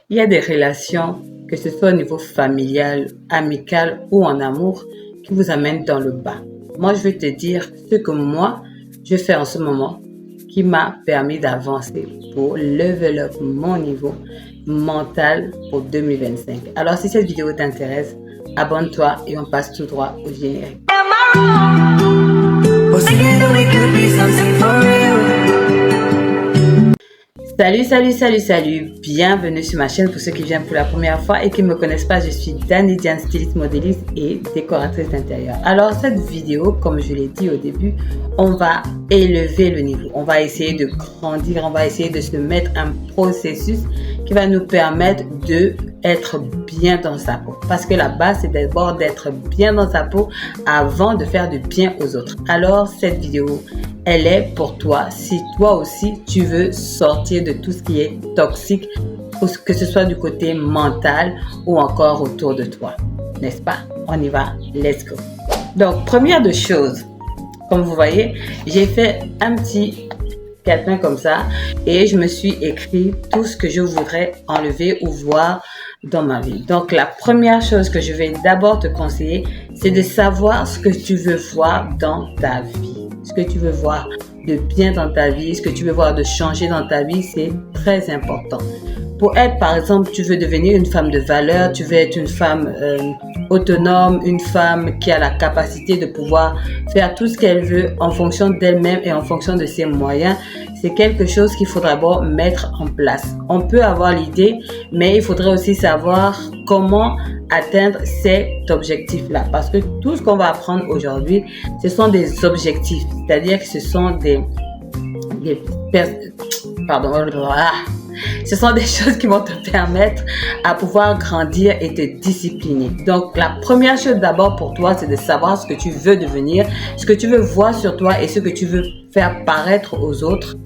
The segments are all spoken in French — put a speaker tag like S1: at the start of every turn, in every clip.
S1: Il y a des relations, que ce soit au niveau familial, amical ou en amour, qui vous amènent dans le bas. Moi, je vais te dire ce que moi, je fais en ce moment qui m'a permis d'avancer pour level up mon niveau mental pour 2025. Alors, si cette vidéo t'intéresse, abonne-toi et on passe tout droit au générique. Salut, bienvenue sur ma chaîne. Pour ceux qui viennent pour la première fois et qui ne me connaissent pas, je suis Dani Diane, styliste, modéliste et décoratrice d'intérieur. Alors cette vidéo, comme je l'ai dit au début, on va élever le niveau, on va essayer de grandir, on va essayer de se mettre un processus qui va nous permettre d'être bien dans sa peau. Parce que la base, c'est d'abord d'être bien dans sa peau avant de faire du bien aux autres. Alors cette vidéo, elle est pour toi si toi aussi tu veux sortir de tout ce qui est toxique, que ce soit du côté mental ou encore autour de toi. N'est-ce pas? On y va, let's go. Donc, première de choses, comme vous voyez, j'ai fait un petit calepin comme ça et je me suis écrit tout ce que je voudrais enlever ou voir dans ma vie. Donc, la première chose que je vais d'abord te conseiller, c'est de savoir ce que tu veux voir dans ta vie. Ce que tu veux voir de bien dans ta vie, ce que tu veux voir de changer dans ta vie, c'est très important. Pour être, par exemple, tu veux devenir une femme de valeur, tu veux être une femme autonome, une femme qui a la capacité de pouvoir faire tout ce qu'elle veut en fonction d'elle-même et en fonction de ses moyens. C'est quelque chose qu'il faudra d'abord mettre en place. On peut avoir l'idée, mais il faudrait aussi savoir comment atteindre cet objectif-là. Parce que tout ce qu'on va apprendre aujourd'hui, ce sont des objectifs. C'est-à-dire que ce sont ce sont des choses qui vont te permettre à pouvoir grandir et te discipliner. Donc, la première chose d'abord pour toi, c'est de savoir ce que tu veux devenir, ce que tu veux voir sur toi et ce que tu veux faire paraître aux autres.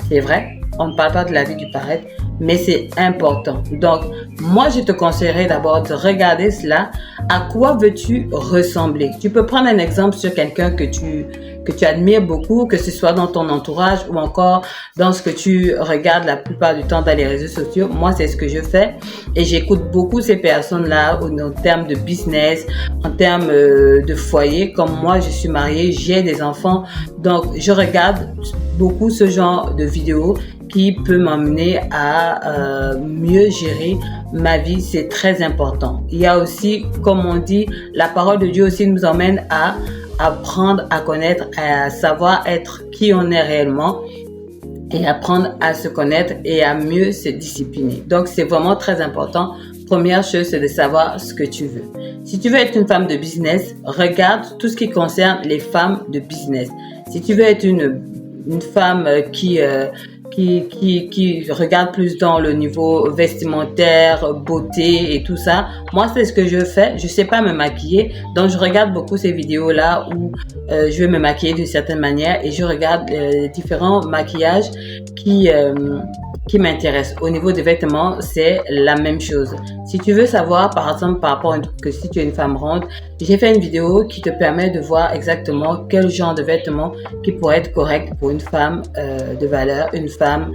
S1: C'est vrai, on ne parle pas de la vie du paraître, mais c'est important. Donc, moi, je te conseillerais d'abord de regarder cela. À quoi veux-tu ressembler? Tu peux prendre un exemple sur quelqu'un que tu admires beaucoup, que ce soit dans ton entourage ou encore dans ce que tu regardes la plupart du temps dans les réseaux sociaux. Moi, c'est ce que je fais et j'écoute beaucoup ces personnes-là en termes de business, en termes de foyer. Comme moi, je suis mariée, j'ai des enfants, donc je regarde beaucoup ce genre de vidéos qui peut m'amener à mieux gérer ma vie. C'est très important. Il y a aussi, comme on dit, la parole de Dieu aussi nous emmène à apprendre à connaître, à savoir être qui on est réellement et apprendre à se connaître et à mieux se discipliner. Donc, c'est vraiment très important. Première chose, c'est de savoir ce que tu veux. Si tu veux être une femme de business, regarde tout ce qui concerne les femmes de business. Si tu veux être une femme qui regarde plus dans le niveau vestimentaire, beauté et tout ça. Moi, c'est ce que je fais. Je sais pas me maquiller. Donc, je regarde beaucoup ces vidéos-là où je vais me maquiller d'une certaine manière et je regarde différents maquillages qui m'intéressent. Au niveau des vêtements, c'est la même chose. Si tu veux savoir, par exemple, par rapport que si tu es une femme ronde, j'ai fait une vidéo qui te permet de voir exactement quel genre de vêtements qui pourrait être correct pour une femme de valeur, une femme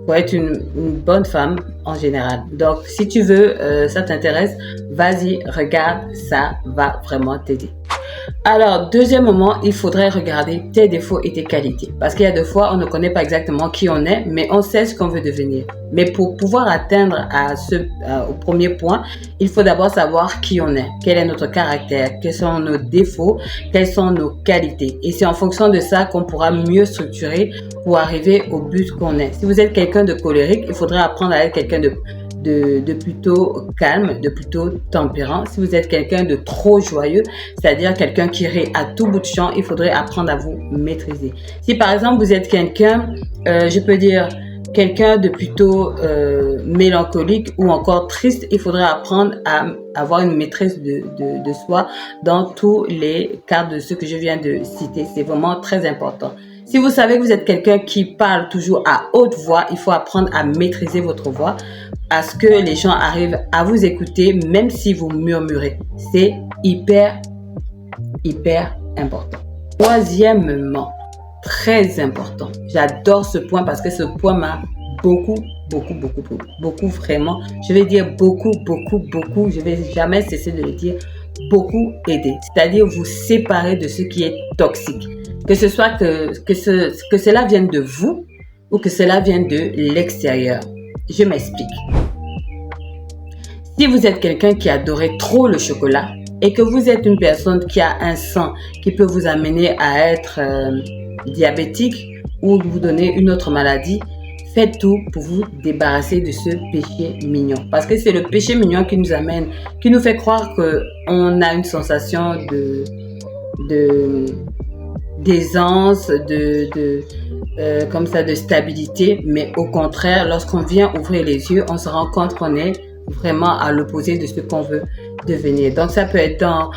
S1: pour être une bonne femme en général. Donc, si tu veux, ça t'intéresse, vas-y, regarde, ça va vraiment t'aider. Alors, deuxièmement, il faudrait regarder tes défauts et tes qualités. Parce qu'il y a des fois, on ne connaît pas exactement qui on est, mais on sait ce qu'on veut devenir. Mais pour pouvoir atteindre au premier point, il faut d'abord savoir qui on est, quel est notre caractère, quels sont nos défauts, quelles sont nos qualités. Et c'est en fonction de ça qu'on pourra mieux structurer pour arriver au but qu'on est. Si vous êtes quelqu'un de colérique, il faudrait apprendre à être quelqu'un de plutôt calme, de plutôt tempérant. Si vous êtes quelqu'un de trop joyeux, c'est-à-dire quelqu'un qui rit à tout bout de champ, il faudrait apprendre à vous maîtriser. Si par exemple vous êtes quelqu'un, je peux dire quelqu'un de plutôt mélancolique ou encore triste, il faudrait apprendre à avoir une maîtrise de soi dans tous les cadres de ce que je viens de citer. C'est vraiment très important. Si vous savez que vous êtes quelqu'un qui parle toujours à haute voix, il faut apprendre à maîtriser votre voix, à ce que les gens arrivent à vous écouter, même si vous murmurez. C'est hyper important. Troisièmement, très important. J'adore ce point parce que ce point m'a beaucoup, beaucoup, beaucoup, beaucoup, beaucoup vraiment. Je vais dire beaucoup, beaucoup, beaucoup. Je vais jamais cesser de le dire. Beaucoup aider. C'est-à-dire vous séparer de ce qui est toxique. Que ce soit que cela vienne de vous ou que cela vienne de l'extérieur. Je m'explique. Si vous êtes quelqu'un qui adorait trop le chocolat et que vous êtes une personne qui a un sang qui peut vous amener à être diabétique ou vous donner une autre maladie, faites tout pour vous débarrasser de ce péché mignon. Parce que c'est le péché mignon qui nous amène, qui nous fait croire qu'on a une sensation d'aisance, comme ça, de stabilité. Mais au contraire, lorsqu'on vient ouvrir les yeux, on se rend compte qu'on est vraiment à l'opposé de ce qu'on veut devenir. Donc ça peut être dans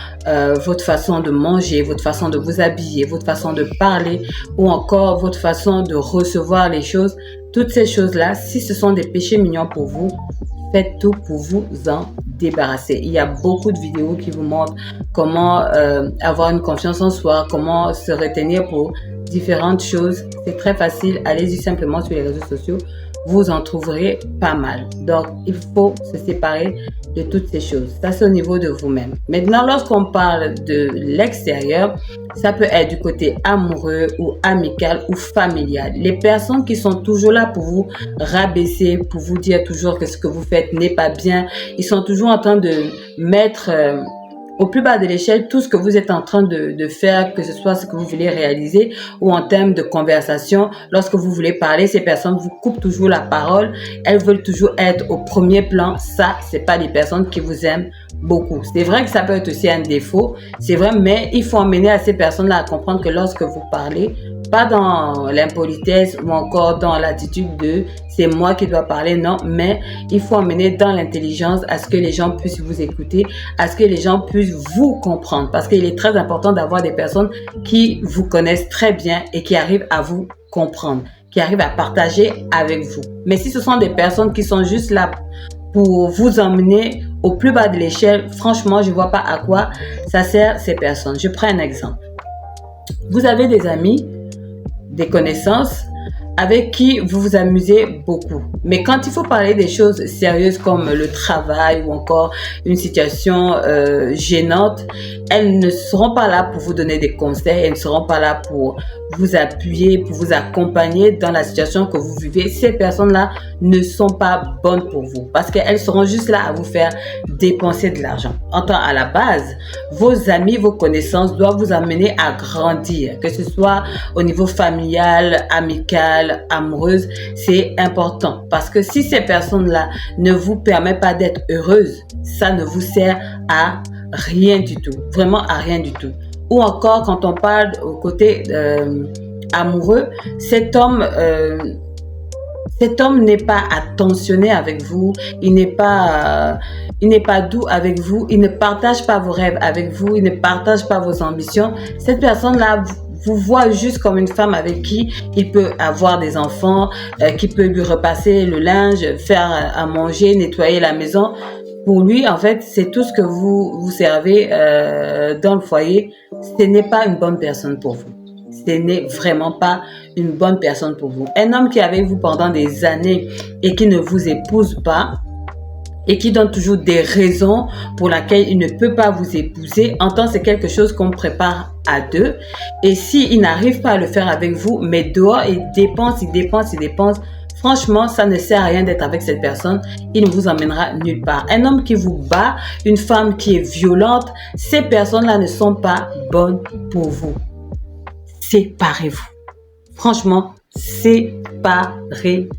S1: votre façon de manger, votre façon de vous habiller, votre façon de parler ou encore votre façon de recevoir les choses. Toutes ces choses-là, si ce sont des péchés mignons pour vous, faites tout pour vous en débarrasser. Il y a beaucoup de vidéos qui vous montrent comment avoir une confiance en soi, comment se retenir pour différentes choses. C'est très facile. Allez-y simplement sur les réseaux sociaux. Vous en trouverez pas mal. Donc, il faut se séparer de toutes ces choses. Ça, c'est au niveau de vous-même. Maintenant, lorsqu'on parle de l'extérieur, ça peut être du côté amoureux ou amical ou familial. Les personnes qui sont toujours là pour vous rabaisser, pour vous dire toujours que ce que vous faites n'est pas bien, ils sont toujours en train de mettre au plus bas de l'échelle tout ce que vous êtes en train de faire, que ce soit ce que vous voulez réaliser ou en termes de conversation. Lorsque vous voulez parler, ces personnes vous coupent toujours la parole. Elles veulent toujours être au premier plan. Ça, c'est pas des personnes qui vous aiment beaucoup. C'est vrai que ça peut être aussi un défaut. C'est vrai, mais il faut emmener à ces personnes-là à comprendre que lorsque vous parlez, pas dans l'impolitesse ou encore dans l'attitude de c'est moi qui dois parler, non, mais il faut emmener dans l'intelligence à ce que les gens puissent vous écouter, à ce que les gens puissent vous comprendre, parce qu'il est très important d'avoir des personnes qui vous connaissent très bien et qui arrivent à vous comprendre, qui arrivent à partager avec vous. Mais si ce sont des personnes qui sont juste là pour vous emmener au plus bas de l'échelle, franchement, je vois pas à quoi ça sert ces personnes. Je prends un exemple. Vous avez des amis, des connaissances avec qui vous vous amusez beaucoup. Mais quand il faut parler des choses sérieuses comme le travail ou encore une situation gênante, elles ne seront pas là pour vous donner des conseils, elles ne seront pas là pour vous appuyer, pour vous accompagner dans la situation que vous vivez. Ces personnes-là ne sont pas bonnes pour vous parce qu'elles seront juste là à vous faire dépenser de l'argent. En tant à la base, vos amis, vos connaissances doivent vous amener à grandir, que ce soit au niveau familial, amical, amoureuse, c'est important parce que si ces personnes-là ne vous permettent pas d'être heureuse, ça ne vous sert à rien du tout, vraiment à rien du tout. Ou encore quand on parle au côté amoureux, cet homme n'est pas attentionné avec vous, il n'est pas doux avec vous, il ne partage pas vos rêves avec vous, il ne partage pas vos ambitions. Cette personne-là vous voit juste comme une femme avec qui il peut avoir des enfants, qui peut lui repasser le linge, faire à manger, nettoyer la maison. Pour lui, en fait, c'est tout ce que vous servez dans le foyer. Ce n'est pas une bonne personne pour vous. Ce n'est vraiment pas une bonne personne pour vous. Un homme qui est avec vous pendant des années et qui ne vous épouse pas et qui donne toujours des raisons pour lesquelles il ne peut pas vous épouser, en tant que c'est quelque chose qu'on prépare à deux. Et s'il n'arrive pas à le faire avec vous, mais dehors, il dépense. Franchement, ça ne sert à rien d'être avec cette personne. Il ne vous emmènera nulle part. Un homme qui vous bat, une femme qui est violente, ces personnes-là ne sont pas bonnes pour vous. Séparez-vous. Franchement, séparez-vous.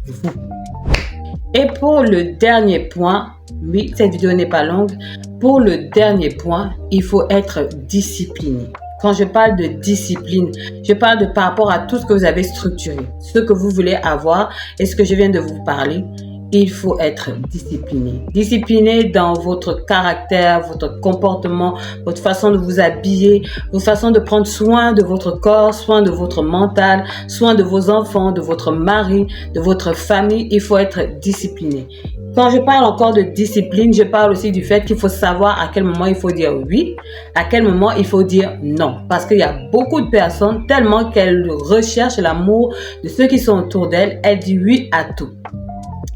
S1: Et pour le dernier point, oui, cette vidéo n'est pas longue. Pour le dernier point, il faut être discipliné. Quand je parle de discipline, je parle de par rapport à tout ce que vous avez structuré, ce que vous voulez avoir et ce que je viens de vous parler. il faut être discipliné. Discipliné dans votre caractère, votre comportement, votre façon de vous habiller, votre façon de prendre soin de votre corps, soin de votre mental, soin de vos enfants, de votre mari, de votre famille. Il faut être discipliné. Quand je parle encore de discipline, je parle aussi du fait qu'il faut savoir à quel moment il faut dire oui, à quel moment il faut dire non. Parce qu'il y a beaucoup de personnes, tellement qu'elles recherchent l'amour de ceux qui sont autour d'elles, elles disent oui à tout.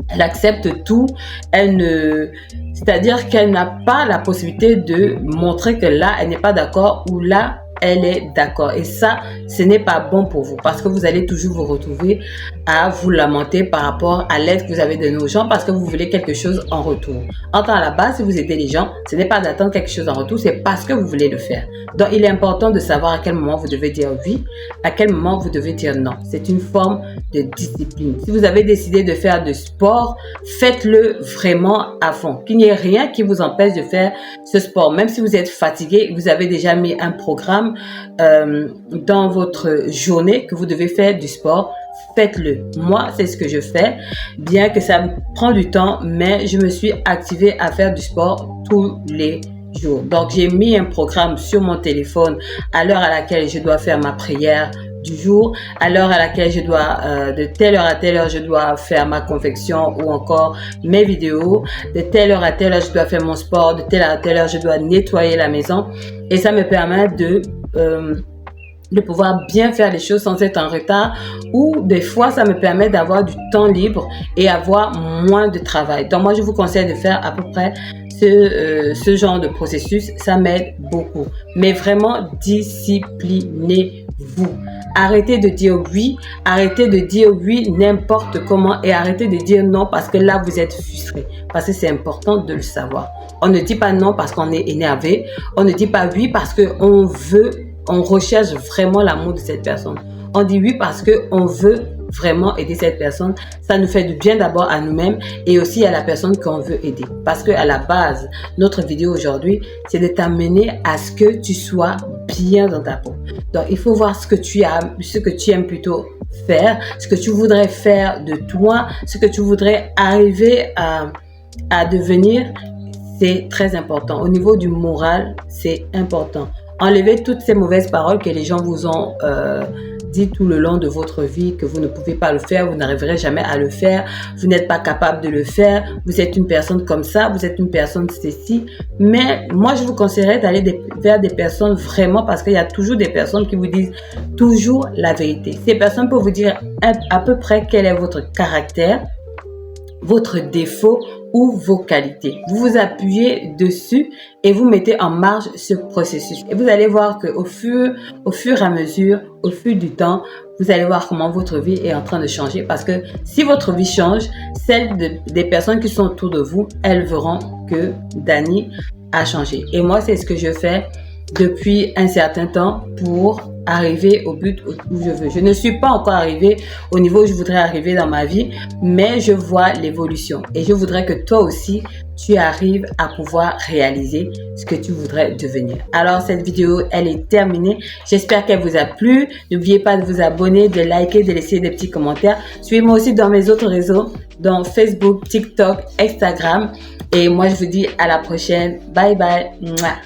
S1: Elle accepte tout, c'est-à-dire qu'elle n'a pas la possibilité de montrer que là, elle n'est pas d'accord ou là, elle est d'accord. Et ça, ce n'est pas bon pour vous parce que vous allez toujours vous retrouver à vous lamenter par rapport à l'aide que vous avez donnée aux gens parce que vous voulez quelque chose en retour. En temps à la base, si vous aidez les gens, ce n'est pas d'attendre quelque chose en retour, c'est parce que vous voulez le faire. Donc, il est important de savoir à quel moment vous devez dire oui, à quel moment vous devez dire non. C'est une forme de discipline. Si vous avez décidé de faire du sport, faites-le vraiment à fond. Qu'il n'y ait rien qui vous empêche de faire ce sport. Même si vous êtes fatigué, vous avez déjà mis un programme dans votre journée que vous devez faire du sport, faites-le. Moi, c'est ce que je fais, bien que ça me prend du temps, mais je me suis activée à faire du sport tous les jours. Donc, j'ai mis un programme sur mon téléphone à l'heure à laquelle je dois faire ma prière du jour, à l'heure à laquelle je dois, de telle heure à telle heure, je dois faire ma confection ou encore mes vidéos, de telle heure à telle heure, je dois faire mon sport, de telle heure à telle heure, je dois nettoyer la maison et ça me permet de pouvoir bien faire les choses sans être en retard ou des fois ça me permet d'avoir du temps libre et avoir moins de travail. Donc moi je vous conseille de faire à peu près ce genre de processus, ça m'aide beaucoup. Mais vraiment disciplinez-vous. Arrêtez de dire oui, arrêtez de dire oui n'importe comment et arrêtez de dire non parce que là vous êtes frustré. Parce que c'est important de le savoir. On ne dit pas non parce qu'on est énervé, on ne dit pas oui parce qu'on recherche vraiment l'amour de cette personne. On dit oui parce qu'on veut vraiment aider cette personne. Ça nous fait du bien d'abord à nous-mêmes et aussi à la personne qu'on veut aider. Parce que à la base, notre vidéo aujourd'hui, c'est de t'amener à ce que tu sois bien dans ta peau. Donc, il faut voir ce que tu aimes plutôt faire, ce que tu voudrais faire de toi, ce que tu voudrais arriver à devenir. C'est très important. Au niveau du moral, c'est important. Enlevez toutes ces mauvaises paroles que les gens vous ont dit tout le long de votre vie, que vous ne pouvez pas le faire, vous n'arriverez jamais à le faire, vous n'êtes pas capable de le faire, vous êtes une personne comme ça, vous êtes une personne ceci. Mais moi, je vous conseillerais d'aller vers des personnes vraiment parce qu'il y a toujours des personnes qui vous disent toujours la vérité. Ces personnes peuvent vous dire à peu près quel est votre caractère, votre défaut ou vos qualités. Vous vous appuyez dessus et vous mettez en marche ce processus. Et vous allez voir qu'au fur et à mesure, au fil du temps, vous allez voir comment votre vie est en train de changer. Parce que si votre vie change, celle des personnes qui sont autour de vous, elles verront que Dani a changé. Et moi, c'est ce que je fais depuis un certain temps pour arriver au but où je veux. Je ne suis pas encore arrivée au niveau où je voudrais arriver dans ma vie, mais je vois l'évolution et je voudrais que toi aussi, tu arrives à pouvoir réaliser ce que tu voudrais devenir. Alors, cette vidéo, elle est terminée. J'espère qu'elle vous a plu. N'oubliez pas de vous abonner, de liker, de laisser des petits commentaires. Suivez-moi aussi dans mes autres réseaux, dans Facebook, TikTok, Instagram. Et moi, je vous dis à la prochaine. Bye bye. Mouah.